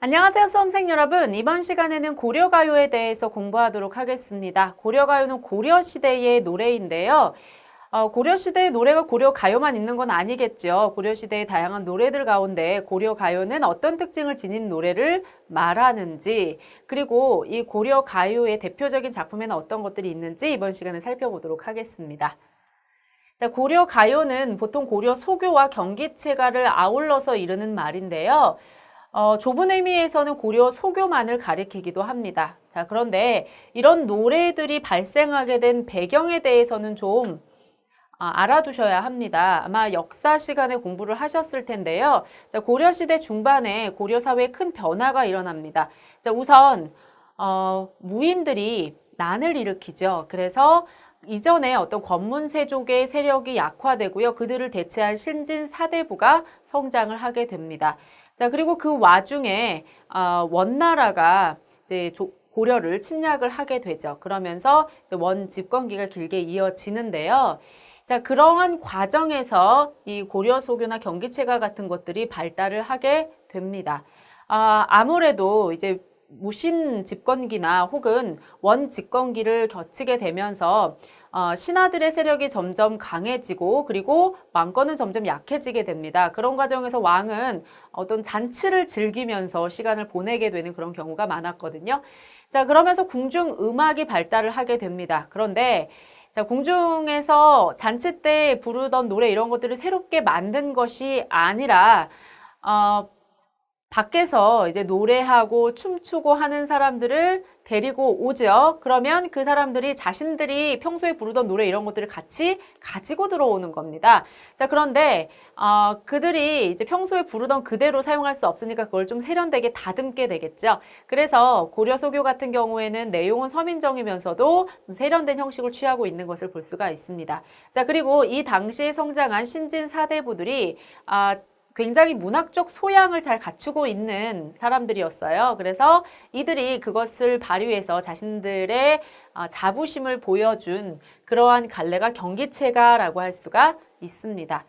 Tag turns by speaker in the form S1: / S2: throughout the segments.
S1: 안녕하세요, 수험생 여러분. 이번 시간에는 고려가요에 대해서 공부하도록 하겠습니다. 고려가요는 고려시대의 노래인데요. 고려시대의 노래가 고려가요만 있는 건 아니겠죠. 고려시대의 다양한 노래들 가운데 고려가요는 어떤 특징을 지닌 노래를 말하는지, 그리고 이 고려가요의 대표적인 작품에는 어떤 것들이 있는지 이번 시간에 살펴보도록 하겠습니다. 자, 고려가요는 보통 고려 소교와 경기체가를 아울러서 이르는 말인데요. 좁은 의미에서는 고려 소교만을 가리키기도 합니다. 자, 그런데 이런 노래들이 발생하게 된 배경에 대해서는 좀 알아두셔야 합니다. 아마 역사 시간에 공부를 하셨을 텐데요. 자, 고려시대 중반에 고려 사회에 큰 변화가 일어납니다. 자, 우선 무인들이 난을 일으키죠. 그래서 이전에 어떤 권문세족의 세력이 약화되고요. 그들을 대체할 신진 사대부가 성장을 하게 됩니다. 자, 그리고 그 와중에 원나라가 이제 고려를 침략을 하게 되죠. 그러면서 원 집권기가 길게 이어지는데요. 자, 그러한 과정에서 이 고려 소교나 경기체가 같은 것들이 발달을 하게 됩니다. 아무래도 이제 무신 집권기나 혹은 원 집권기를 거치게 되면서 신하들의 세력이 점점 강해지고 그리고 왕권은 점점 약해지게 됩니다. 그런 과정에서 왕은 어떤 잔치를 즐기면서 시간을 보내게 되는 그런 경우가 많았거든요. 자, 그러면서 궁중 음악이 발달을 하게 됩니다. 그런데 자, 궁중에서 잔치 때 부르던 노래 이런 것들을 새롭게 만든 것이 아니라 밖에서 이제 노래하고 춤추고 하는 사람들을 데리고 오죠. 그러면 그 사람들이 자신들이 평소에 부르던 노래 이런 것들을 같이 가지고 들어오는 겁니다. 자, 그런데 그들이 이제 평소에 부르던 그대로 사용할 수 없으니까 그걸 좀 세련되게 다듬게 되겠죠. 그래서 고려 소교 같은 경우에는 내용은 서민정이면서도 세련된 형식을 취하고 있는 것을 볼 수가 있습니다. 자, 그리고 이 당시에 성장한 신진 사대부들이 굉장히 문학적 소양을 잘 갖추고 있는 사람들이었어요. 그래서 이들이 그것을 발휘해서 자신들의 자부심을 보여준 그러한 갈래가 경기체가라고 할 수가 있습니다.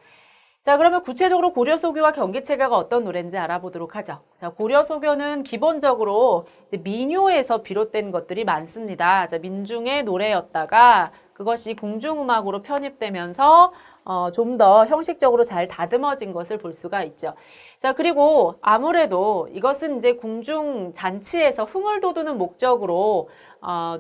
S1: 자, 그러면 구체적으로 고려 소교와 경기체가가 어떤 노래인지 알아보도록 하죠. 자, 고려 소교는 기본적으로 민요에서 비롯된 것들이 많습니다. 자, 민중의 노래였다가 그것이 궁중음악으로 편입되면서 좀 더 형식적으로 잘 다듬어진 것을 볼 수가 있죠. 자, 그리고 아무래도 이것은 이제 궁중 잔치에서 흥을 돋우는 목적으로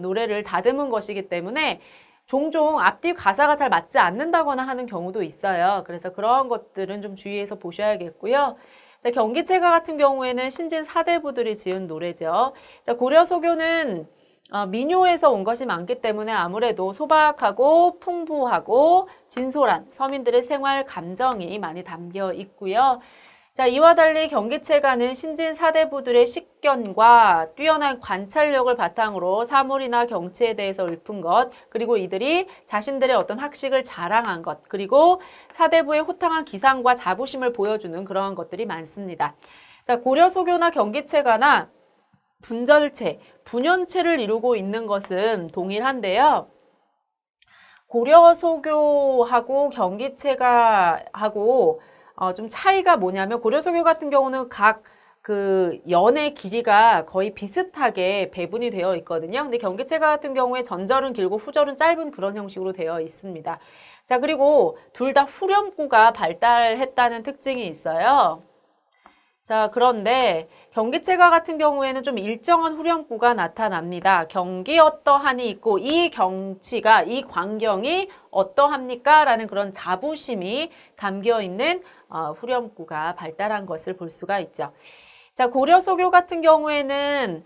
S1: 노래를 다듬은 것이기 때문에 종종 앞뒤 가사가 잘 맞지 않는다거나 하는 경우도 있어요. 그래서 그러한 것들은 좀 주의해서 보셔야겠고요. 자, 경기체가 같은 경우에는 신진 사대부들이 지은 노래죠. 자, 고려 소교는 민요에서 온 것이 많기 때문에 아무래도 소박하고 풍부하고 진솔한 서민들의 생활 감정이 많이 담겨 있고요. 자, 이와 달리 경기체가는 신진 사대부들의 식견과 뛰어난 관찰력을 바탕으로 사물이나 경치에 대해서 읊은 것, 그리고 이들이 자신들의 어떤 학식을 자랑한 것, 그리고 사대부의 호탕한 기상과 자부심을 보여주는 그러한 것들이 많습니다. 자, 고려 소교나 경기체가나 분절체, 분연체를 이루고 있는 것은 동일한데요. 고려 소교하고 경기체가하고 좀 차이가 뭐냐면 고려 소교 같은 경우는 각 그 연의 길이가 거의 비슷하게 배분이 되어 있거든요. 근데 경기체가 같은 경우에 전절은 길고 후절은 짧은 그런 형식으로 되어 있습니다. 자, 그리고 둘 다 후렴구가 발달했다는 특징이 있어요. 자, 그런데 경기체가 같은 경우에는 좀 일정한 후렴구가 나타납니다. 경기 어떠하니 있고 이 경치가, 이 광경이 어떠합니까? 라는 그런 자부심이 담겨있는 후렴구가 발달한 것을 볼 수가 있죠. 자, 고려 소교 같은 경우에는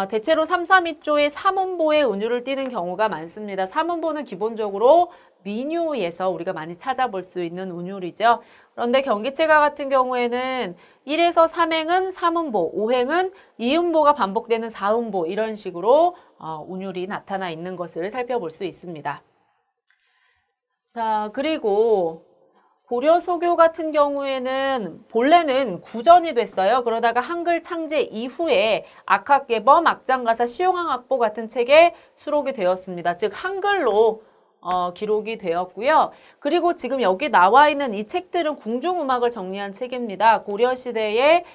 S1: 대체로 3, 3위조의 삼음보의 운율을 띠는 경우가 많습니다. 삼음보는 기본적으로 민요에서 우리가 많이 찾아볼 수 있는 운율이죠. 그런데 경기체가 같은 경우에는 1에서 3행은 3음보, 5행은 2음보가 반복되는 4음보 이런 식으로 운율이 나타나 있는 것을 살펴볼 수 있습니다. 자, 그리고 고려 소교 같은 경우에는 본래는 구전이 됐어요. 그러다가 한글 창제 이후에 악학개범, 악장가사, 시용왕악보 같은 책에 수록이 되었습니다. 즉 한글로 기록이 되었고요. 그리고 지금 여기 나와 있는 이 책들은 궁중음악을 정리한 책입니다. 고려시대의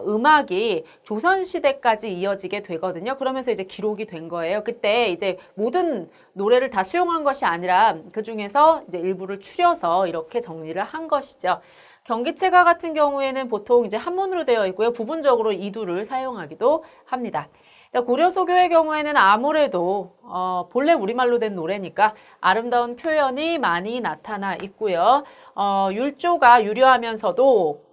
S1: 음악이 조선시대까지 이어지게 되거든요. 그러면서 이제 기록이 된 거예요. 그때 이제 모든 노래를 다 수용한 것이 아니라 그 중에서 이제 일부를 추려서 이렇게 정리를 한 것이죠. 경기체가 같은 경우에는 보통 이제 한문으로 되어 있고요. 부분적으로 이두를 사용하기도 합니다. 자, 고려소교의 경우에는 아무래도 본래 우리말로 된 노래니까 아름다운 표현이 많이 나타나 있고요. 율조가 유려하면서도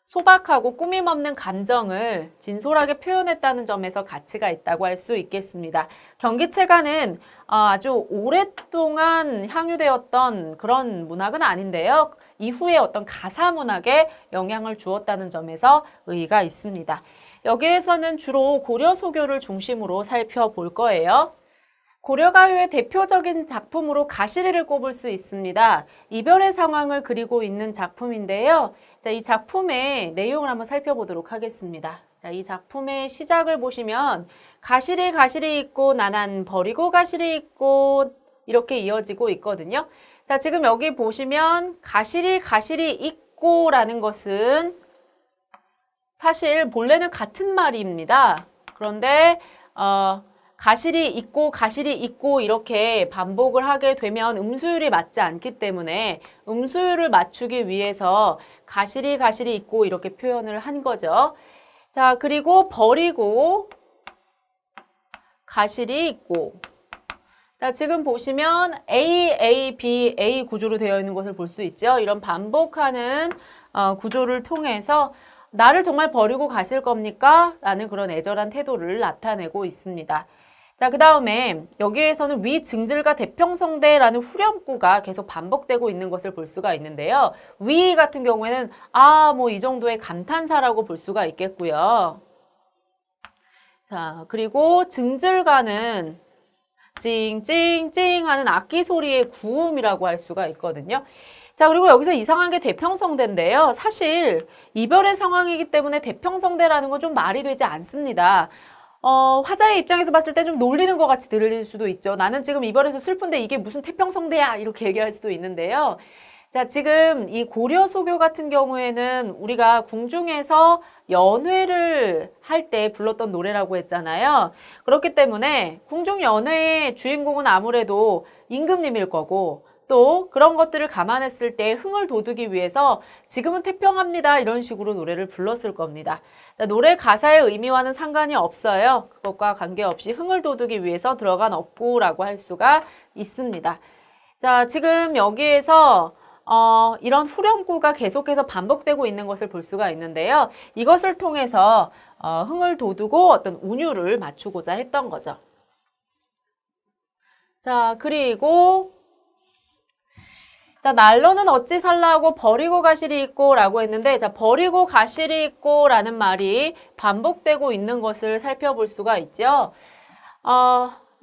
S1: 소박하고 꾸밈없는 감정을 진솔하게 표현했다는 점에서 가치가 있다고 할 수 있겠습니다. 경기체가는 아주 오랫동안 향유되었던 그런 문학은 아닌데요. 이후에 어떤 가사 문학에 영향을 주었다는 점에서 의의가 있습니다. 여기에서는 주로 고려소교를 중심으로 살펴볼 거예요. 고려가요의 대표적인 작품으로 가시리를 꼽을 수 있습니다. 이별의 상황을 그리고 있는 작품인데요. 자, 이 작품의 내용을 한번 살펴보도록 하겠습니다. 자, 이 작품의 시작을 보시면 가시리 가시리 있고 나난 버리고 가시리 있고 이렇게 이어지고 있거든요. 자, 지금 여기 보시면 가시리 가시리 있고 라는 것은 사실 본래는 같은 말입니다. 그런데 가시리 있고 이렇게 반복을 하게 되면 음수율이 맞지 않기 때문에 음수율을 맞추기 위해서 가시리 가시리 있고 이렇게 표현을 한 거죠. 자, 그리고 버리고 가시리 있고. 자, 지금 보시면 A, B, A 구조로 되어 있는 것을 볼 수 있죠. 이런 반복하는 구조를 통해서 나를 정말 버리고 가실 겁니까? 라는 그런 애절한 태도를 나타내고 있습니다. 자, 그 다음에 여기에서는 위 증질과 대평성대라는 후렴구가 계속 반복되고 있는 것을 볼 수가 있는데요. 위 같은 경우에는 뭐 이 정도의 감탄사라고 볼 수가 있겠고요. 자, 그리고 증질가는 찡찡찡 하는 악기 소리의 구음이라고 할 수가 있거든요. 자, 그리고 여기서 이상한 게 대평성대인데요. 사실 이별의 상황이기 때문에 대평성대라는 건 좀 말이 되지 않습니다. 화자의 입장에서 봤을 때 좀 놀리는 것 같이 들릴 수도 있죠. 나는 지금 이별해서 슬픈데 이게 무슨 태평성대야 이렇게 얘기할 수도 있는데요. 자, 지금 이 고려소교 같은 경우에는 우리가 궁중에서 연회를 할 때 불렀던 노래라고 했잖아요. 그렇기 때문에 궁중 연회의 주인공은 아무래도 임금님일 거고 또 그런 것들을 감안했을 때 흥을 돋우기 위해서 지금은 태평합니다 이런 식으로 노래를 불렀을 겁니다. 자, 노래 가사의 의미와는 상관이 없어요. 그것과 관계없이 흥을 돋우기 위해서 들어간 어구라고 할 수가 있습니다. 자, 지금 여기에서 이런 후렴구가 계속해서 반복되고 있는 것을 볼 수가 있는데요. 이것을 통해서 흥을 돋우고 어떤 운율을 맞추고자 했던 거죠. 자, 그리고 자, 날로는 어찌 살라고 버리고 가시리 있고 라고 했는데, 자, 버리고 가시리 있고 라는 말이 반복되고 있는 것을 살펴볼 수가 있죠.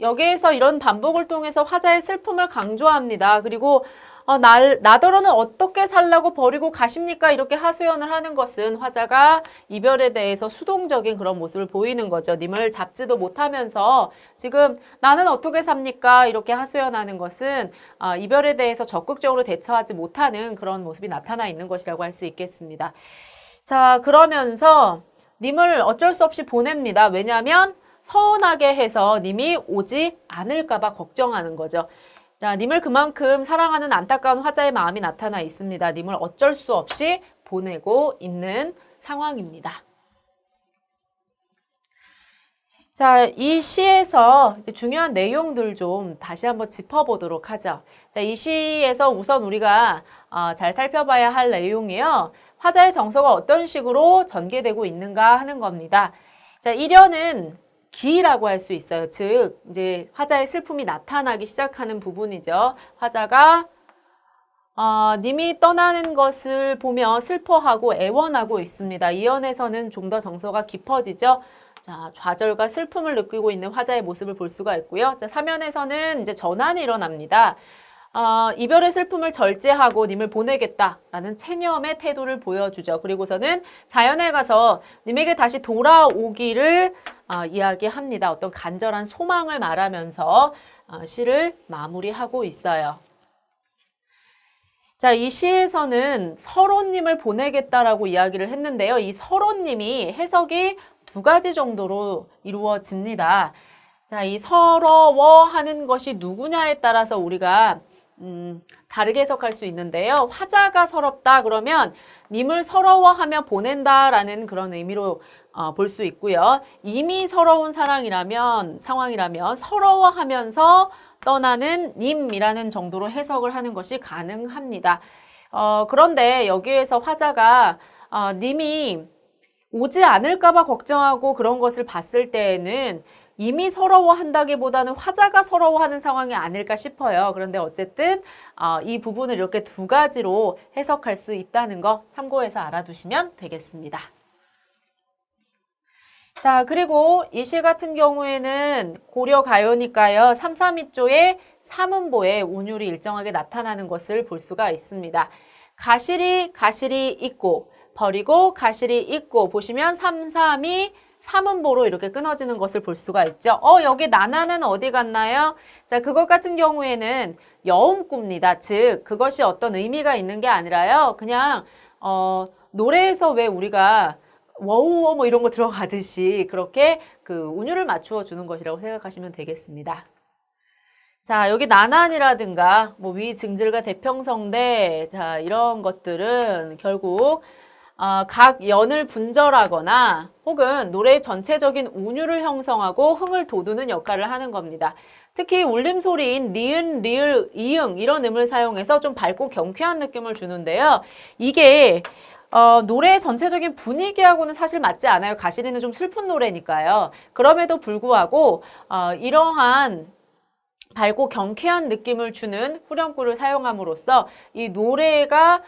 S1: 여기에서 이런 반복을 통해서 화자의 슬픔을 강조합니다. 그리고 나더러는 어떻게 살라고 버리고 가십니까? 이렇게 하소연을 하는 것은 화자가 이별에 대해서 수동적인 그런 모습을 보이는 거죠. 님을 잡지도 못하면서 지금 나는 어떻게 삽니까? 이렇게 하소연하는 것은 이별에 대해서 적극적으로 대처하지 못하는 그런 모습이 나타나 있는 것이라고 할 수 있겠습니다. 자, 그러면서 님을 어쩔 수 없이 보냅니다. 왜냐하면 서운하게 해서 님이 오지 않을까 봐 걱정하는 거죠. 자, 님을 그만큼 사랑하는 안타까운 화자의 마음이 나타나 있습니다. 님을 어쩔 수 없이 보내고 있는 상황입니다. 자, 이 시에서 중요한 내용들 좀 다시 한번 짚어보도록 하죠. 자, 이 시에서 우선 우리가 잘 살펴봐야 할 내용이요. 화자의 정서가 어떤 식으로 전개되고 있는가 하는 겁니다. 자, 1연은 기라고 할 수 있어요. 즉, 이제 화자의 슬픔이 나타나기 시작하는 부분이죠. 화자가 님이 떠나는 것을 보며 슬퍼하고 애원하고 있습니다. 이 연에서는 좀 더 정서가 깊어지죠. 자, 좌절과 슬픔을 느끼고 있는 화자의 모습을 볼 수가 있고요. 자, 3연에서는 이제 전환이 일어납니다. 이별의 슬픔을 절제하고 님을 보내겠다라는 체념의 태도를 보여주죠. 그리고서는 4연에 가서 님에게 다시 돌아오기를 이야기합니다. 어떤 간절한 소망을 말하면서 시를 마무리하고 있어요. 자, 이 시에서는 서로님을 보내겠다라고 이야기를 했는데요. 이 서로님이 해석이 두 가지 정도로 이루어집니다. 자, 이 서러워하는 것이 누구냐에 따라서 우리가 다르게 해석할 수 있는데요. 화자가 서럽다 그러면 님을 서러워하며 보낸다라는 그런 의미로 볼 수 있고요. 이미 서러운 상황이라면 서러워하면서 떠나는 님이라는 정도로 해석을 하는 것이 가능합니다. 그런데 여기에서 화자가 님이 오지 않을까 봐 걱정하고 그런 것을 봤을 때에는 이미 서러워한다기보다는 화자가 서러워하는 상황이 아닐까 싶어요. 그런데 어쨌든 이 부분을 이렇게 두 가지로 해석할 수 있다는 거 참고해서 알아두시면 되겠습니다. 자, 그리고 이 시 같은 경우에는 고려가요니까요. 3, 3위조의 삼음보에 운율이 일정하게 나타나는 것을 볼 수가 있습니다. 가실이 있고 버리고 가실이 있고 보시면 3, 3이 삼음보로 이렇게 끊어지는 것을 볼 수가 있죠. 여기 나나는 어디 갔나요? 자, 그것 같은 경우에는 여음구입니다. 즉, 그것이 어떤 의미가 있는 게 아니라요. 그냥 노래에서 왜 우리가 워우워 뭐 이런 거 들어가듯이 그렇게 그 운율을 맞추어 주는 것이라고 생각하시면 되겠습니다. 자, 여기 나난이라든가 뭐 위 증질과 대평성대 자, 이런 것들은 결국 각 연을 분절하거나 혹은 노래의 전체적인 운율을 형성하고 흥을 돋우는 역할을 하는 겁니다. 특히 울림소리인 니은, 리을, 이응 이런 음을 사용해서 좀 밝고 경쾌한 느낌을 주는데요. 이게 노래의 전체적인 분위기하고는 사실 맞지 않아요. 가시리는 좀 슬픈 노래니까요. 그럼에도 불구하고 이러한 밝고 경쾌한 느낌을 주는 후렴구를 사용함으로써 이 노래가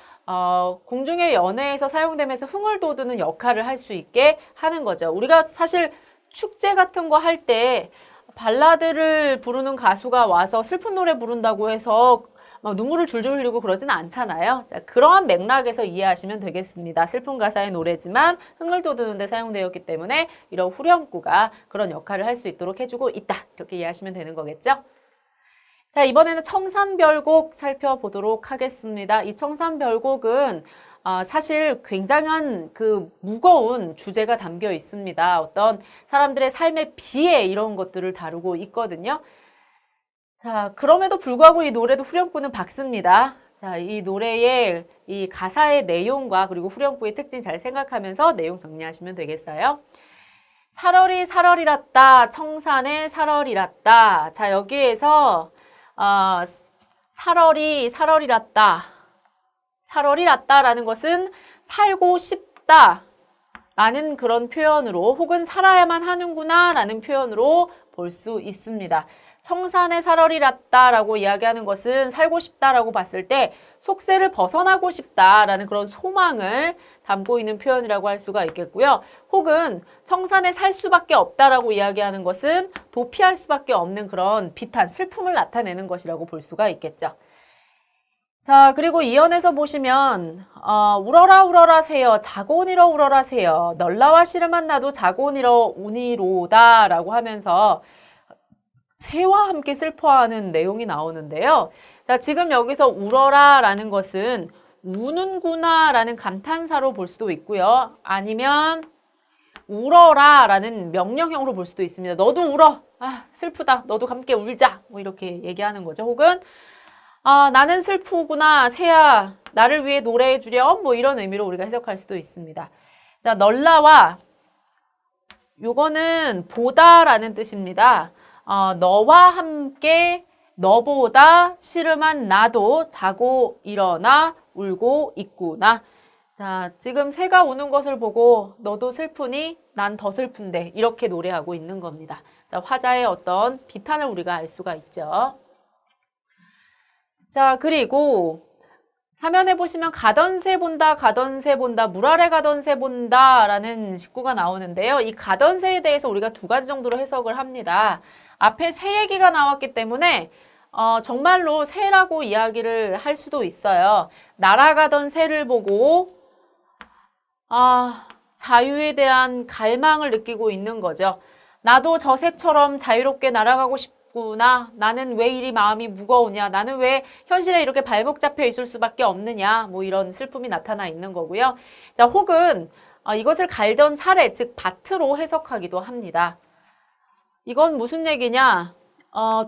S1: 궁중의 연회에서 사용되면서 흥을 돋우는 역할을 할 수 있게 하는 거죠. 우리가 사실 축제 같은 거 할 때 발라드를 부르는 가수가 와서 슬픈 노래 부른다고 해서 막 눈물을 줄줄 흘리고 그러지는 않잖아요. 자, 그러한 맥락에서 이해하시면 되겠습니다. 슬픈 가사의 노래지만 흥을 돋우는 데 사용되었기 때문에 이런 후렴구가 그런 역할을 할 수 있도록 해주고 있다. 이렇게 이해하시면 되는 거겠죠? 자, 이번에는 청산별곡 살펴보도록 하겠습니다. 이 청산별곡은 사실 굉장한 그 무거운 주제가 담겨 있습니다. 어떤 사람들의 삶의 비애 이런 것들을 다루고 있거든요. 자, 그럼에도 불구하고 이 노래도 후렴구는 밝습니다. 자, 이 노래의 이 가사의 내용과 그리고 후렴구의 특징 잘 생각하면서 내용 정리하시면 되겠어요. 살얼이 살얼이랐다, 청산의 살얼이랐다. 자, 여기에서 살얼이 살얼이랐다. 살얼이랐다라는 것은 살고 싶다라는 그런 표현으로 혹은 살아야만 하는구나 라는 표현으로 볼 수 있습니다. 청산의 살얼이랐다라고 이야기하는 것은 살고 싶다라고 봤을 때 속세를 벗어나고 싶다라는 그런 소망을 담고 있는 표현이라고 할 수가 있겠고요. 혹은 청산에 살 수밖에 없다라고 이야기하는 것은 도피할 수밖에 없는 그런 비탄, 슬픔을 나타내는 것이라고 볼 수가 있겠죠. 자, 그리고 이연에서 보시면 울어라 울어라 새여 자고니러 울어라 새여 널라와 씨름한 나도 자고니러 우니로다 라고 하면서 새와 함께 슬퍼하는 내용이 나오는데요. 자, 지금 여기서 울어라 라는 것은 우는구나 라는 감탄사로 볼 수도 있고요. 아니면 울어라 라는 명령형으로 볼 수도 있습니다. 너도 울어. 슬프다. 너도 함께 울자. 뭐 이렇게 얘기하는 거죠. 혹은 나는 슬프구나. 새야. 나를 위해 노래해 주렴. 뭐 이런 의미로 우리가 해석할 수도 있습니다. 자, 널라와 요거는 보다라는 뜻입니다. 너와 함께 너보다 씨름한 나도 자고 일어나 울고 있구나. 자, 지금 새가 우는 것을 보고 너도 슬프니 난 더 슬픈데 이렇게 노래하고 있는 겁니다. 자, 화자의 어떤 비탄을 우리가 알 수가 있죠. 자, 그리고 화면에 보시면 가던 새 본다, 가던 새 본다, 물 아래 가던 새 본다 라는 식구가 나오는데요. 이 가던 새에 대해서 우리가 두 가지 정도로 해석을 합니다. 앞에 새 얘기가 나왔기 때문에 정말로 새라고 이야기를 할 수도 있어요. 날아가던 새를 보고 자유에 대한 갈망을 느끼고 있는 거죠. 나도 저 새처럼 자유롭게 날아가고 싶구나. 나는 왜 이리 마음이 무거우냐. 나는 왜 현실에 이렇게 발목 잡혀 있을 수밖에 없느냐. 뭐 이런 슬픔이 나타나 있는 거고요. 자, 혹은 이것을 갈던 사례, 즉 밭으로 해석하기도 합니다. 이건 무슨 얘기냐?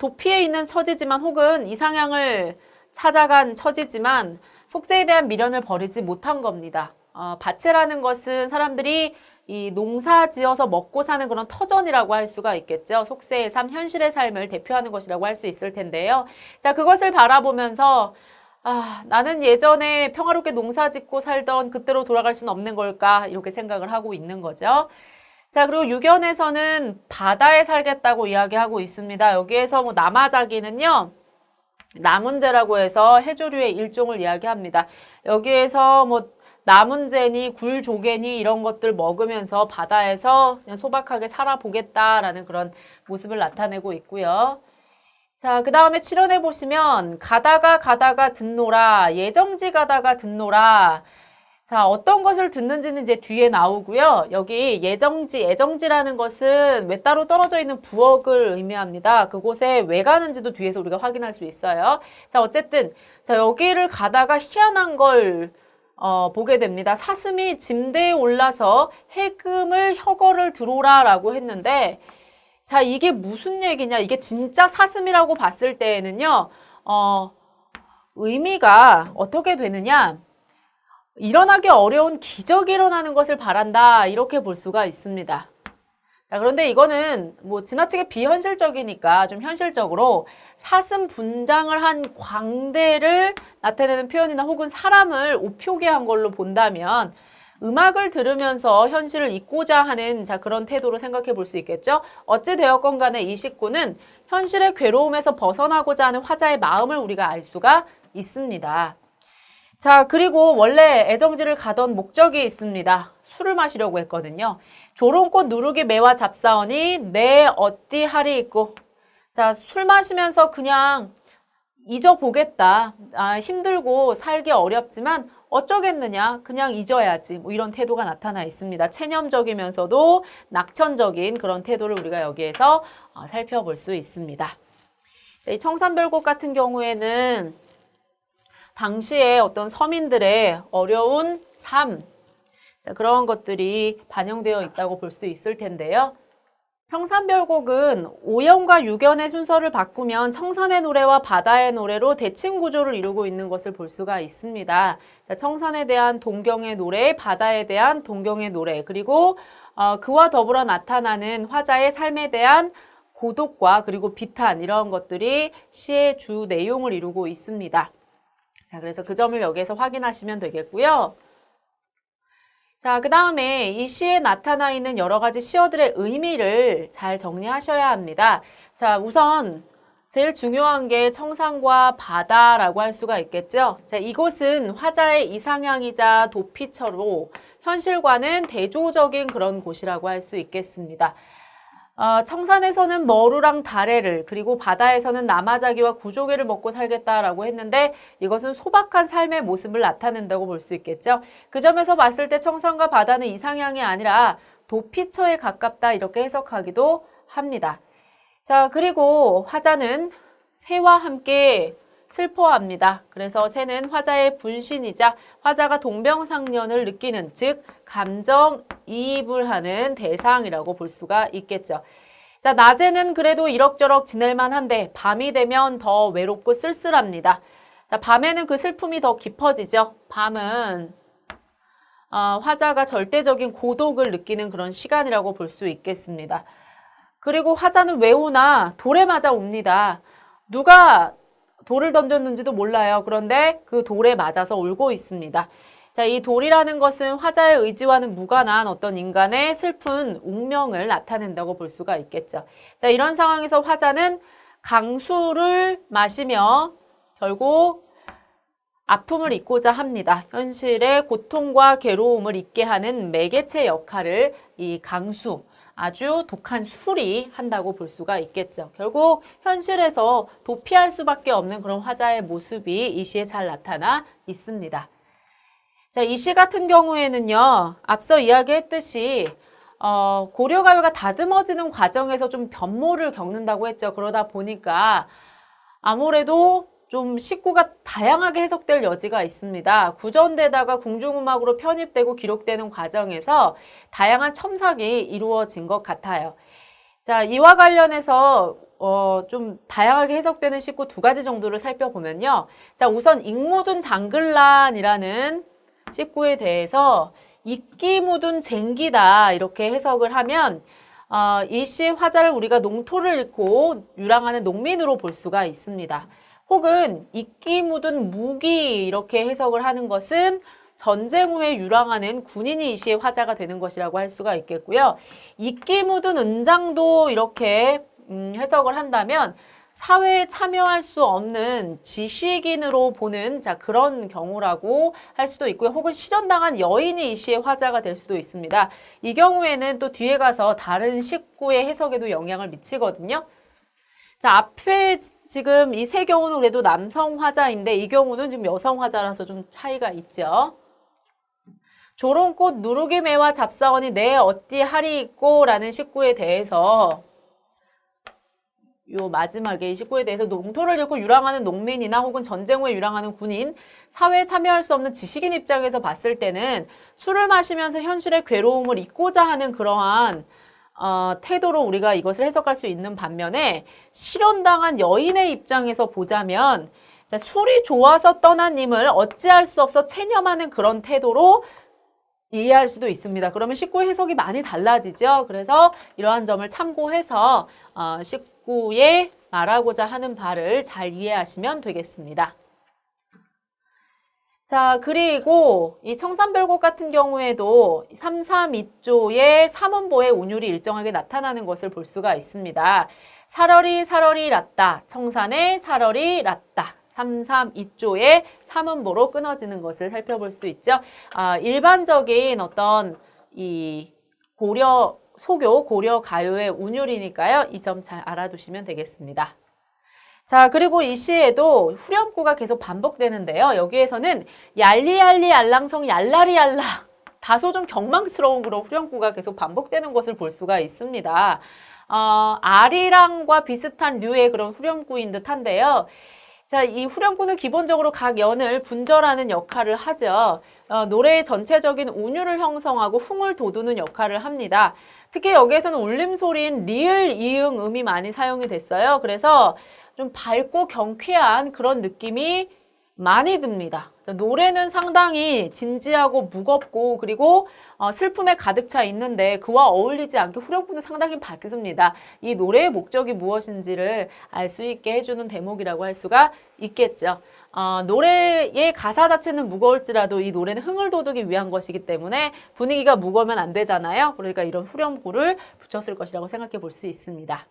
S1: 도피해 있는 처지지만 혹은 이상향을 찾아간 처지지만 속세에 대한 미련을 버리지 못한 겁니다. 밭이라는 것은 사람들이 이 농사 지어서 먹고 사는 그런 터전이라고 할 수가 있겠죠. 속세의 삶, 현실의 삶을 대표하는 것이라고 할 수 있을 텐데요. 자, 그것을 바라보면서 나는 예전에 평화롭게 농사 짓고 살던 그때로 돌아갈 수는 없는 걸까? 이렇게 생각을 하고 있는 거죠. 자, 그리고 유견에서는 바다에 살겠다고 이야기하고 있습니다. 여기에서 뭐 남아자기는요, 나문제라고 해서 해조류의 일종을 이야기합니다. 여기에서 뭐 나문제니 굴조개니 이런 것들 먹으면서 바다에서 그냥 소박하게 살아보겠다라는 그런 모습을 나타내고 있고요. 자, 그 다음에 7원에 보시면 가다가 듣노라, 예정지 가다가 듣노라. 자, 어떤 것을 듣는지는 이제 뒤에 나오고요. 여기 애정지라는 것은 외따로 떨어져 있는 부엌을 의미합니다. 그곳에 왜 가는지도 뒤에서 우리가 확인할 수 있어요. 자, 어쨌든 자, 여기를 가다가 희한한 걸 보게 됩니다. 사슴이 짐대에 올라서 해금을 혀거를 들어오라라고 했는데, 자, 이게 무슨 얘기냐? 이게 진짜 사슴이라고 봤을 때에는요, 의미가 어떻게 되느냐? 일어나기 어려운 기적이 일어나는 것을 바란다. 이렇게 볼 수가 있습니다. 자, 그런데 이거는 뭐 지나치게 비현실적이니까 좀 현실적으로 사슴 분장을 한 광대를 나타내는 표현이나 혹은 사람을 옷표게 한 걸로 본다면 음악을 들으면서 현실을 잊고자 하는 자 그런 태도로 생각해 볼 수 있겠죠. 어찌 되었건 간에 이 식구는 현실의 괴로움에서 벗어나고자 하는 화자의 마음을 우리가 알 수가 있습니다. 자, 그리고 원래 애정지를 가던 목적이 있습니다. 술을 마시려고 했거든요. 조롱꽃 누르기 매와 잡사오니 내 어찌하리 있고. 자, 술 마시면서 그냥 잊어보겠다. 힘들고 살기 어렵지만 어쩌겠느냐. 그냥 잊어야지. 뭐 이런 태도가 나타나 있습니다. 체념적이면서도 낙천적인 그런 태도를 우리가 여기에서 살펴볼 수 있습니다. 이 청산별곡 같은 경우에는 당시에 어떤 서민들의 어려운 삶, 자, 그런 것들이 반영되어 있다고 볼 수 있을 텐데요. 청산별곡은 5연과 6연의 순서를 바꾸면 청산의 노래와 바다의 노래로 대칭 구조를 이루고 있는 것을 볼 수가 있습니다. 청산에 대한 동경의 노래, 바다에 대한 동경의 노래, 그리고 그와 더불어 나타나는 화자의 삶에 대한 고독과 그리고 비탄 이런 것들이 시의 주 내용을 이루고 있습니다. 자, 그래서 그 점을 여기에서 확인하시면 되겠고요. 자, 그 다음에 이 시에 나타나 있는 여러 가지 시어들의 의미를 잘 정리하셔야 합니다. 자, 우선 제일 중요한 게 청산과 바다라고 할 수가 있겠죠. 자, 이곳은 화자의 이상향이자 도피처로 현실과는 대조적인 그런 곳이라고 할 수 있겠습니다. 청산에서는 머루랑 다래를 그리고 바다에서는 남아자기와 구조개를 먹고 살겠다라고 했는데 이것은 소박한 삶의 모습을 나타낸다고 볼 수 있겠죠. 그 점에서 봤을 때 청산과 바다는 이상향이 아니라 도피처에 가깝다 이렇게 해석하기도 합니다. 자, 그리고 화자는 새와 함께 슬퍼합니다. 그래서 새는 화자의 분신이자 화자가 동병상련을 느끼는 즉 감정이입을 하는 대상이라고 볼 수가 있겠죠. 자, 낮에는 그래도 이럭저럭 지낼만 한데 밤이 되면 더 외롭고 쓸쓸합니다. 자, 밤에는 그 슬픔이 더 깊어지죠. 밤은 화자가 절대적인 고독을 느끼는 그런 시간이라고 볼 수 있겠습니다. 그리고 화자는 왜 오나 돌에 맞아 옵니다. 누가 돌을 던졌는지도 몰라요. 그런데 그 돌에 맞아서 울고 있습니다. 자, 이 돌이라는 것은 화자의 의지와는 무관한 어떤 인간의 슬픈 운명을 나타낸다고 볼 수가 있겠죠. 자, 이런 상황에서 화자는 강수를 마시며 결국 아픔을 잊고자 합니다. 현실의 고통과 괴로움을 잊게 하는 매개체 역할을 이 강수, 아주 독한 술이 한다고 볼 수가 있겠죠. 결국 현실에서 도피할 수밖에 없는 그런 화자의 모습이 이 시에 잘 나타나 있습니다. 자, 이 시 같은 경우에는요, 앞서 이야기했듯이 고려가요가 다듬어지는 과정에서 좀 변모를 겪는다고 했죠. 그러다 보니까 아무래도 좀 식구가 다양하게 해석될 여지가 있습니다. 구전되다가 궁중음악으로 편입되고 기록되는 과정에서 다양한 첨삭이 이루어진 것 같아요. 자, 이와 관련해서 좀 다양하게 해석되는 식구 두 가지 정도를 살펴보면요. 자, 우선 익 묻은 장글란이라는 식구에 대해서 이끼 묻은 쟁기다 이렇게 해석을 하면 이 시의 화자를 우리가 농토를 잃고 유랑하는 농민으로 볼 수가 있습니다. 혹은 이끼 묻은 무기 이렇게 해석을 하는 것은 전쟁 후에 유랑하는 군인이 이 시의 화자가 되는 것이라고 할 수가 있겠고요. 이끼 묻은 은장도 이렇게 해석을 한다면 사회에 참여할 수 없는 지식인으로 보는 그런 경우라고 할 수도 있고요. 혹은 실현당한 여인이 이 시의 화자가 될 수도 있습니다. 이 경우에는 또 뒤에 가서 다른 식구의 해석에도 영향을 미치거든요. 자, 앞에 지금 이 세 경우는 그래도 남성 화자인데 이 경우는 지금 여성 화자라서 좀 차이가 있죠. 조롱꽃 누르기 매와 잡사원이 내 어찌 하리 있고 라는 식구에 대해서 요 마지막에 이 식구에 대해서 농토를 잃고 유랑하는 농민이나 혹은 전쟁 후에 유랑하는 군인, 사회에 참여할 수 없는 지식인 입장에서 봤을 때는 술을 마시면서 현실의 괴로움을 잊고자 하는 그러한 태도로 우리가 이것을 해석할 수 있는 반면에 실현당한 여인의 입장에서 보자면 자, 술이 좋아서 떠난 님을 어찌할 수 없어 체념하는 그런 태도로 이해할 수도 있습니다. 그러면 식구의 해석이 많이 달라지죠. 그래서 이러한 점을 참고해서 식구의 말하고자 하는 바를 잘 이해하시면 되겠습니다. 자, 그리고 이 청산별곡 같은 경우에도 332조의 삼음보의 운율이 일정하게 나타나는 것을 볼 수가 있습니다. 사러리 사러리 랐다, 청산의 사러리 랐다. 332조의 삼음보로 끊어지는 것을 살펴볼 수 있죠. 일반적인 어떤 이 소교, 고려 가요의 운율이니까요. 이 점 잘 알아두시면 되겠습니다. 자, 그리고 이 시에도 후렴구가 계속 반복되는데요. 여기에서는 얄리얄리 알랑성 얄라리얄라 다소 좀 경망스러운 그런 후렴구가 계속 반복되는 것을 볼 수가 있습니다. 아리랑과 비슷한 류의 그런 후렴구인 듯한데요. 자, 이 후렴구는 기본적으로 각 연을 분절하는 역할을 하죠. 노래의 전체적인 운율을 형성하고 흥을 돋우는 역할을 합니다. 특히 여기에서는 울림소리인 리을, 이응, 음이 많이 사용이 됐어요. 그래서 좀 밝고 경쾌한 그런 느낌이 많이 듭니다. 노래는 상당히 진지하고 무겁고 그리고 슬픔에 가득 차 있는데 그와 어울리지 않게 후렴구는 상당히 밝습니다. 이 노래의 목적이 무엇인지를 알 수 있게 해주는 대목이라고 할 수가 있겠죠. 노래의 가사 자체는 무거울지라도 이 노래는 흥을 돋우기 위한 것이기 때문에 분위기가 무거우면 안 되잖아요. 그러니까 이런 후렴구를 붙였을 것이라고 생각해 볼 수 있습니다.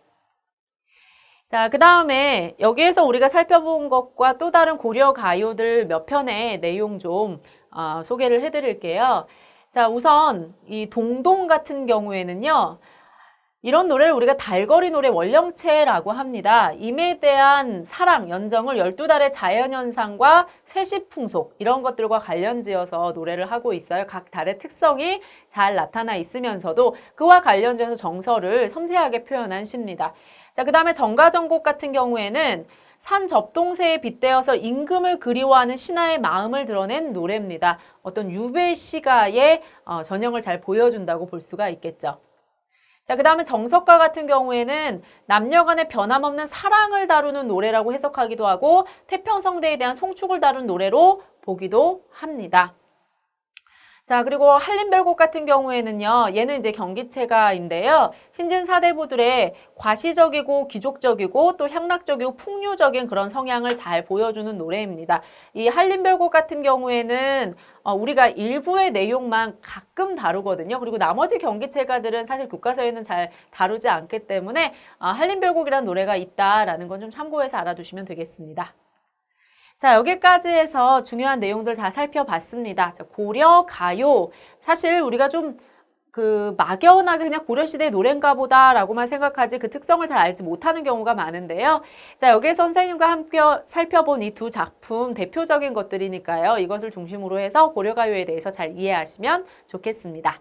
S1: 자, 그 다음에 여기에서 우리가 살펴본 것과 또 다른 고려 가요들 몇 편의 내용 좀 소개를 해드릴게요. 자, 우선 이 동동 같은 경우에는요. 이런 노래를 우리가 달거리 노래 원령체라고 합니다. 임에 대한 사랑, 연정을 12달의 자연현상과 세시풍속 이런 것들과 관련지어서 노래를 하고 있어요. 각 달의 특성이 잘 나타나 있으면서도 그와 관련지어서 정서를 섬세하게 표현한 시입니다. 자, 그 다음에 정가전곡 같은 경우에는 산 접동새에 빗대어서 임금을 그리워하는 신하의 마음을 드러낸 노래입니다. 어떤 유배 시가의 전형을 잘 보여준다고 볼 수가 있겠죠. 자, 그 다음에 정석가 같은 경우에는 남녀 간의 변함없는 사랑을 다루는 노래라고 해석하기도 하고 태평성대에 대한 송축을 다룬 노래로 보기도 합니다. 자, 그리고 한림별곡 같은 경우에는요, 얘는 이제 경기체가인데요. 신진사대부들의 과시적이고 귀족적이고 또 향락적이고 풍류적인 그런 성향을 잘 보여주는 노래입니다. 이 한림별곡 같은 경우에는 우리가 일부의 내용만 가끔 다루거든요. 그리고 나머지 경기체가들은 사실 교과서에는 잘 다루지 않기 때문에 한림별곡이라는 노래가 있다라는 건 좀 참고해서 알아두시면 되겠습니다. 자, 여기까지 해서 중요한 내용들 다 살펴봤습니다. 자, 고려 가요. 사실 우리가 좀 막연하게 그냥 고려시대의 노래인가 보다라고만 생각하지 그 특성을 잘 알지 못하는 경우가 많은데요. 자, 여기에 선생님과 함께 살펴본 이 두 작품 대표적인 것들이니까요. 이것을 중심으로 해서 고려가요에 대해서 잘 이해하시면 좋겠습니다.